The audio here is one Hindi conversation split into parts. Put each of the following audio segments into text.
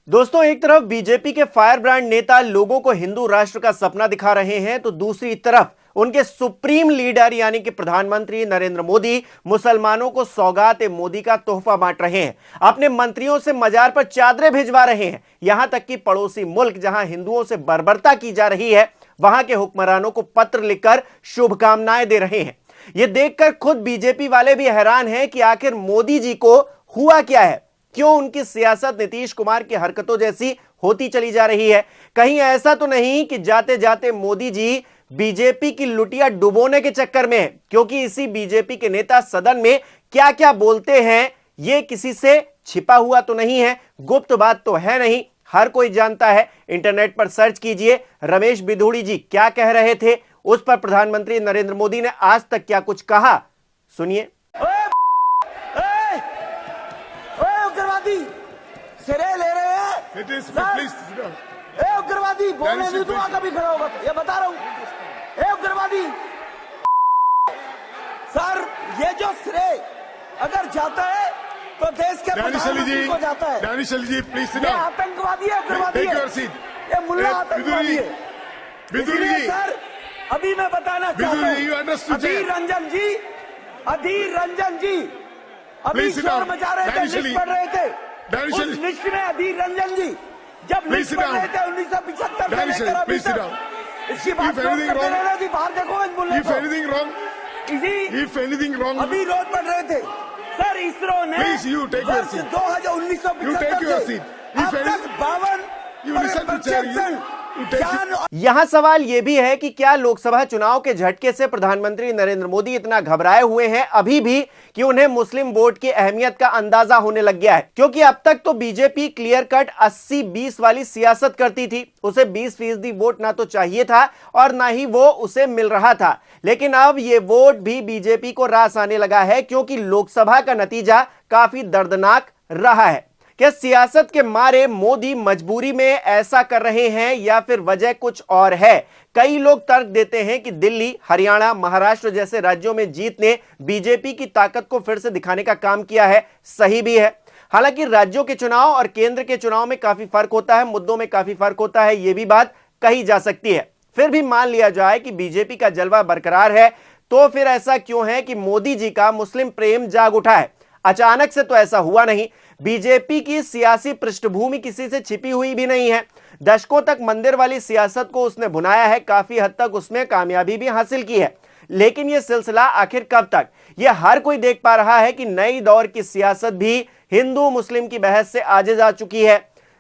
दोस्तों, एक तरफ बीजेपी के फायर ब्रांड नेता लोगों को हिंदू राष्ट्र का सपना दिखा रहे हैं, तो दूसरी तरफ उनके सुप्रीम लीडर यानी कि प्रधानमंत्री नरेंद्र मोदी मुसलमानों को सौगात ए मोदी का तोहफा बांट रहे हैं। अपने मंत्रियों से मजार पर चादरें भिजवा रहे हैं। यहां तक कि पड़ोसी मुल्क जहां हिंदुओं से बर्बरता की जा रही है, वहां के हुक्मरानों को पत्र लिखकर शुभकामनाएं दे रहे हैं। यह देखकर खुद बीजेपी वाले भी हैरान हैं कि आखिर मोदी जी को हुआ क्या है। क्यों उनकी सियासत नीतीश कुमार की हरकतों जैसी होती चली जा रही है? कहीं ऐसा तो नहीं कि जाते जाते मोदी जी बीजेपी की लुटिया डुबोने के चक्कर में है? क्योंकि इसी बीजेपी के नेता सदन में क्या क्या बोलते हैं, यह किसी से छिपा हुआ तो नहीं है, गुप्त बात तो है नहीं, हर कोई जानता है। इंटरनेट पर सर्च कीजिए, रमेश बिधूड़ी जी क्या कह रहे थे, उस पर प्रधानमंत्री नरेंद्र मोदी ने आज तक क्या कुछ कहा, सुनिए। सिरे ले रहे हैं उग्रवादी, बोलने नहीं दूंगा कभी खड़ा होगा, ये बता रहा हूं। उग्रवादी सर, ये जो श्रेय अगर जाता है तो देश के प्रधानमंत्री को जाता है। जी प्लीज, ये आतंकवादी है, उग्रवादी है, ये मुल्ला आतंकवादी है। इसलिए सर अभी मैं बताना चाहता हूं, अधीर रंजन जी अभी शोर मचा रहे थे, लिस्ट पढ़ रहे थे, उस लिस्ट में अधीर रंजन जी जब लिस्ट पढ़ रहे थे 1975 से लेकर अभी तक, इसकी बात बाहर देखो, अभी रोज पढ़ रहे थे सर। इसरो ने वर्ष 1975 से अब तक 52 यहां सवाल यह भी है कि क्या लोकसभा चुनाव के झटके से प्रधानमंत्री नरेंद्र मोदी इतना घबराए हुए हैं अभी भी कि उन्हें मुस्लिम वोट की अहमियत का अंदाजा होने लग गया है? क्योंकि अब तक तो बीजेपी क्लियर कट 80-20 वाली सियासत करती थी। उसे 20% वोट ना तो चाहिए था और ना ही वो उसे मिल रहा था। लेकिन अब ये वोट भी बीजेपी को रास आने लगा है, क्योंकि लोकसभा का नतीजा काफी दर्दनाक रहा है। क्या सियासत के मारे मोदी मजबूरी में ऐसा कर रहे हैं या फिर वजह कुछ और है? कई लोग तर्क देते हैं कि दिल्ली, हरियाणा, महाराष्ट्र जैसे राज्यों में जीत ने बीजेपी की ताकत को फिर से दिखाने का काम किया है। सही भी है। हालांकि राज्यों के चुनाव और केंद्र के चुनाव में काफी फर्क होता है, मुद्दों में काफी फर्क होता है, यह भी बात कही जा सकती है। फिर भी मान लिया जाए कि बीजेपी का जलवा बरकरार है, तो फिर ऐसा क्यों है कि मोदी जी का मुस्लिम प्रेम जाग उठा है? अचानक से तो ऐसा हुआ नहीं। बीजेपी की सियासी पृष्ठभूमि किसी से छिपी हुई भी नहीं है। दशकों तक मंदिर वाली सियासत को उसने भुनाया है, काफी हद तक उसमें कामयाबी भी हासिल की है। लेकिन यह सिलसिला आखिर कब तक? यह हर कोई देख पा रहा है कि नई दौर की सियासत भी हिंदू मुस्लिम की बहस से आजिज आ चुकी है।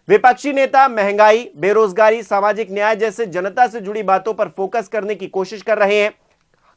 विपक्षी नेता महंगाई, बेरोजगारी, सामाजिक न्याय जैसे जनता से जुड़ी बातों पर फोकस करने की कोशिश कर रहे हैं।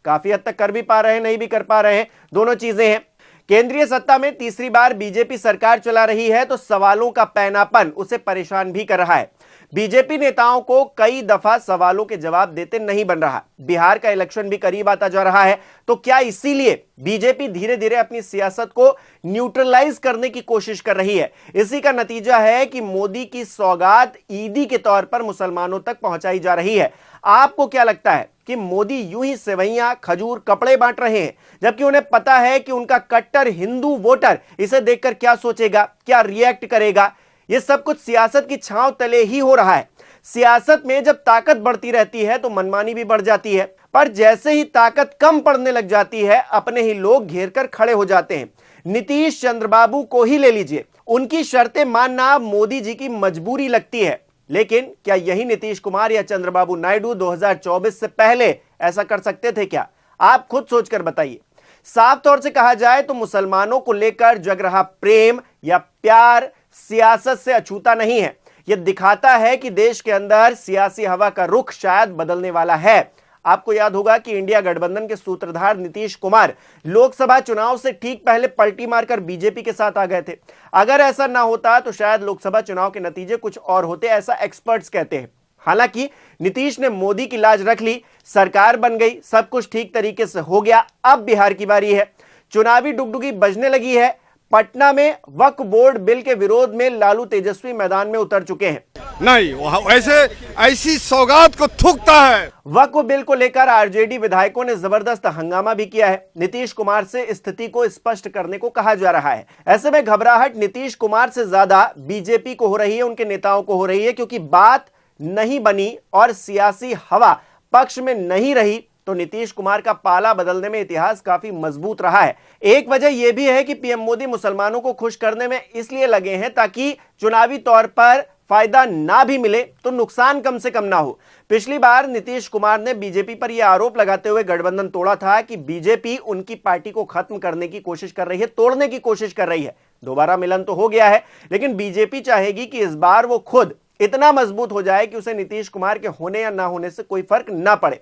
काफी हद तक कर भी पा रहे हैं, नहीं भी कर पा रहे हैं, दोनों चीजें हैं। केंद्रीय सत्ता में तीसरी बार बीजेपी सरकार चला रही है, तो सवालों का पैनापन उसे परेशान भी कर रहा है। बीजेपी नेताओं को कई दफा सवालों के जवाब देते नहीं बन रहा। बिहार का इलेक्शन भी करीब आता जा रहा है, तो क्या इसीलिए बीजेपी धीरे धीरे अपनी सियासत को न्यूट्रलाइज करने की कोशिश कर रही है? इसी का नतीजा है कि मोदी की सौगात ईदी के तौर पर मुसलमानों तक पहुंचाई जा रही है। आपको क्या लगता है कि मोदी यूं ही सेवैयां, खजूर, कपड़े बांट रहे हैं, जबकि उन्हें पता है कि उनका कट्टर हिंदू वोटर इसे देखकर क्या सोचेगा, क्या रिएक्ट करेगा? यह सब कुछ सियासत की छांव तले ही हो रहा है। सियासत में जब ताकत बढ़ती रहती है तो मनमानी भी बढ़ जाती है, पर जैसे ही ताकत कम पड़ने लग जाती है, अपने ही लोग घेर कर खड़े हो जाते हैं। नीतीश चंद्रबाबू को ही ले लीजिए, उनकी शर्तें मानना मोदी जी की मजबूरी लगती है। लेकिन क्या यही नीतीश कुमार या चंद्रबाबू नायडू 2024 से पहले ऐसा कर सकते थे क्या? आप खुद सोचकर बताइए। साफ तौर से कहा जाए तो मुसलमानों को लेकर जग रहा प्रेम या प्यार सियासत से अछूता नहीं है। यह दिखाता है कि देश के अंदर सियासी हवा का रुख शायद बदलने वाला है। आपको याद होगा कि इंडिया गठबंधन के सूत्रधार नीतीश कुमार लोकसभा चुनाव से ठीक पहले पलटी मारकर बीजेपी के साथ आ गए थे। अगर ऐसा ना होता तो शायद लोकसभा चुनाव के नतीजे कुछ और होते, ऐसा एक्सपर्ट्स कहते हैं। हालांकि नीतीश ने मोदी की लाज रख ली, सरकार बन गई, सब कुछ ठीक तरीके से हो गया। अब बिहार की बारी है, चुनावी डुगडुगी बजने लगी है। पटना में वक्फ बोर्ड बिल के विरोध में लालू तेजस्वी मैदान में उतर चुके हैं। नहीं, वह ऐसी सौगात को थूकता है। वक्फ बिल को लेकर आरजेडी विधायकों ने जबरदस्त हंगामा भी किया है। नीतीश कुमार से स्थिति को स्पष्ट करने को कहा जा रहा है। ऐसे में घबराहट नीतीश कुमार से ज्यादा बीजेपी को हो रही है, उनके नेताओं को हो रही है, क्योंकि बात नहीं बनी और सियासी हवा पक्ष में नहीं रही तो नीतीश कुमार का पाला बदलने में इतिहास काफी मजबूत रहा है। एक वजह यह भी है कि पीएम मोदी मुसलमानों को खुश करने में इसलिए लगे हैं ताकि चुनावी तौर पर फायदा ना भी मिले तो नुकसान कम से कम ना हो। पिछली बार नीतीश कुमार ने बीजेपी पर यह आरोप लगाते हुए गठबंधन तोड़ा था कि बीजेपी उनकी पार्टी को खत्म करने की कोशिश कर रही है, तोड़ने की कोशिश कर रही है। दोबारा मिलन तो हो गया है, लेकिन बीजेपी चाहेगी कि इस बार वो खुद इतना मजबूत हो जाए कि उसे नीतीश कुमार के होने या ना होने से कोई फर्क ना पड़े।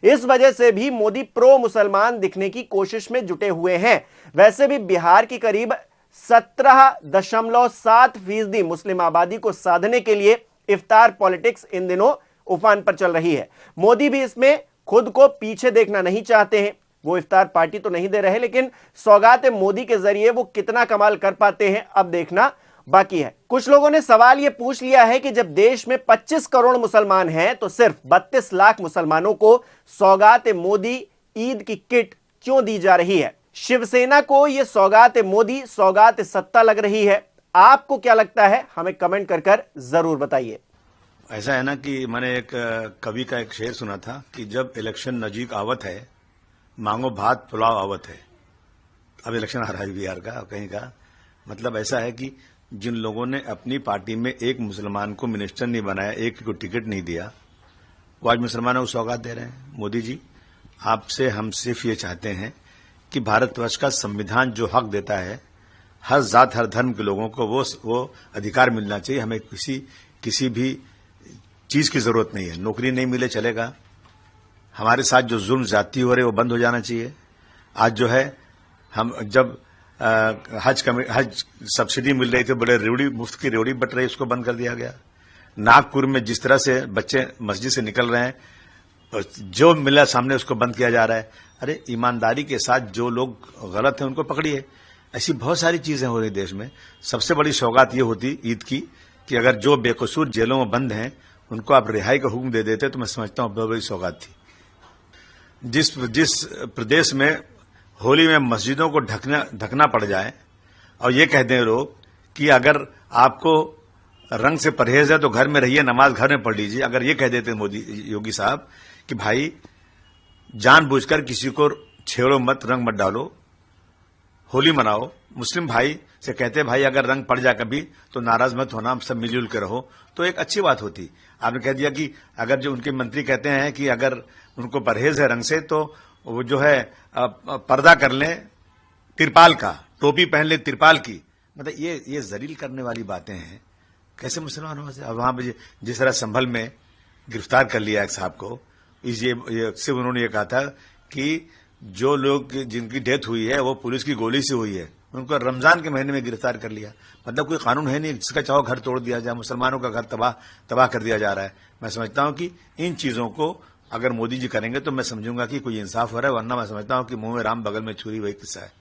इस वजह से भी मोदी प्रो मुसलमान दिखने की कोशिश में जुटे हुए हैं। वैसे भी बिहार की करीब 17.7% मुस्लिम आबादी को साधने के लिए इफ्तार पॉलिटिक्स इन दिनों उफान पर चल रही है। मोदी भी इसमें खुद को पीछे देखना नहीं चाहते हैं। वो इफ्तार पार्टी तो नहीं दे रहे, लेकिन सौगात मोदी के जरिए वो कितना कमाल कर पाते हैं अब देखना बाकी है। कुछ लोगों ने सवाल यह पूछ लिया है कि जब देश में 25 करोड़ मुसलमान हैं तो सिर्फ 32 लाख मुसलमानों को सौगात मोदी ईद की किट क्यों दी जा रही है। शिवसेना को यह सौगात मोदी सौगात सत्ता लग रही है। आपको क्या लगता है, हमें कमेंट कर जरूर बताइए। ऐसा है ना कि मैंने एक कवि का एक शेर सुना था कि जब इलेक्शन नजीक आवत है मांगो भात पुलाव आवत है। अब इलेक्शन आ रहा है बिहार का, कहीं का मतलब ऐसा है कि जिन लोगों ने अपनी पार्टी में एक मुसलमान को मिनिस्टर नहीं बनाया, एक को टिकट नहीं दिया, वो आज मुसलमानों को सौगात दे रहे हैं। मोदी जी, आपसे हम सिर्फ ये चाहते हैं कि भारतवर्ष का संविधान जो हक देता है हर जात हर धर्म के लोगों को वो अधिकार मिलना चाहिए। हमें किसी भी चीज की जरूरत नहीं है। नौकरी नहीं मिले चलेगा, हमारे साथ जो जुल्म जाती हो रहे वो बंद हो जाना चाहिए। आज जो है हम जब हज सब्सिडी मिल रही थी, बड़े रेवड़ी मुफ्त की रेवड़ी बट रही, उसको बंद कर दिया गया। नागपुर में जिस तरह से बच्चे मस्जिद से निकल रहे हैं, जो मिला सामने उसको बंद किया जा रहा है। अरे ईमानदारी के साथ जो लोग गलत हैं उनको पकड़िए। ऐसी बहुत सारी चीजें हो रही देश में। सबसे बड़ी सौगात ये होती ईद की कि अगर जो बेकसूर जेलों में बंद हैं उनको आप रिहाई का हुक्म दे देते तो मैं समझता हूं बहुत बड़ी सौगात थी। जिस प्रदेश में होली में मस्जिदों को ढकना पड़ जाए और ये कह दें लोग कि अगर आपको रंग से परहेज है तो घर में रहिए, नमाज घर में पढ़ लीजिए। अगर ये कह देते मोदी योगी साहब कि भाई जानबूझकर किसी को छेड़ो मत, रंग मत डालो, होली मनाओ, मुस्लिम भाई से कहते भाई अगर रंग पड़ जाए कभी तो नाराज मत होना, सब मिलजुल के रहो, तो एक अच्छी बात होती। आपने कह दिया कि अगर जो उनके मंत्री कहते हैं कि अगर उनको परहेज है रंग से तो वो जो है पर्दा कर लें तिरपाल का, टोपी पहन ले तिरपाल की। मतलब ये जलील करने वाली बातें हैं। कैसे मुसलमानों से अब वहां पर जिस तरह संभल में गिरफ्तार कर लिया एक साहब को, सिर्फ उन्होंने ये कहा था कि जो लोग जिनकी डेथ हुई है वो पुलिस की गोली से हुई है, उनको रमजान के महीने में गिरफ्तार कर लिया। मतलब कोई कानून है नहीं, जिसका चाहो घर तोड़ दिया जाए, मुसलमानों का घर तबाह कर दिया जा रहा है। मैं समझता हूं कि इन चीजों को अगर मोदी जी करेंगे तो मैं समझूंगा कि कोई इंसाफ हो रहा है, वरना मैं समझता हूं कि मुंह में राम बगल में छुरी वही किस्सा है।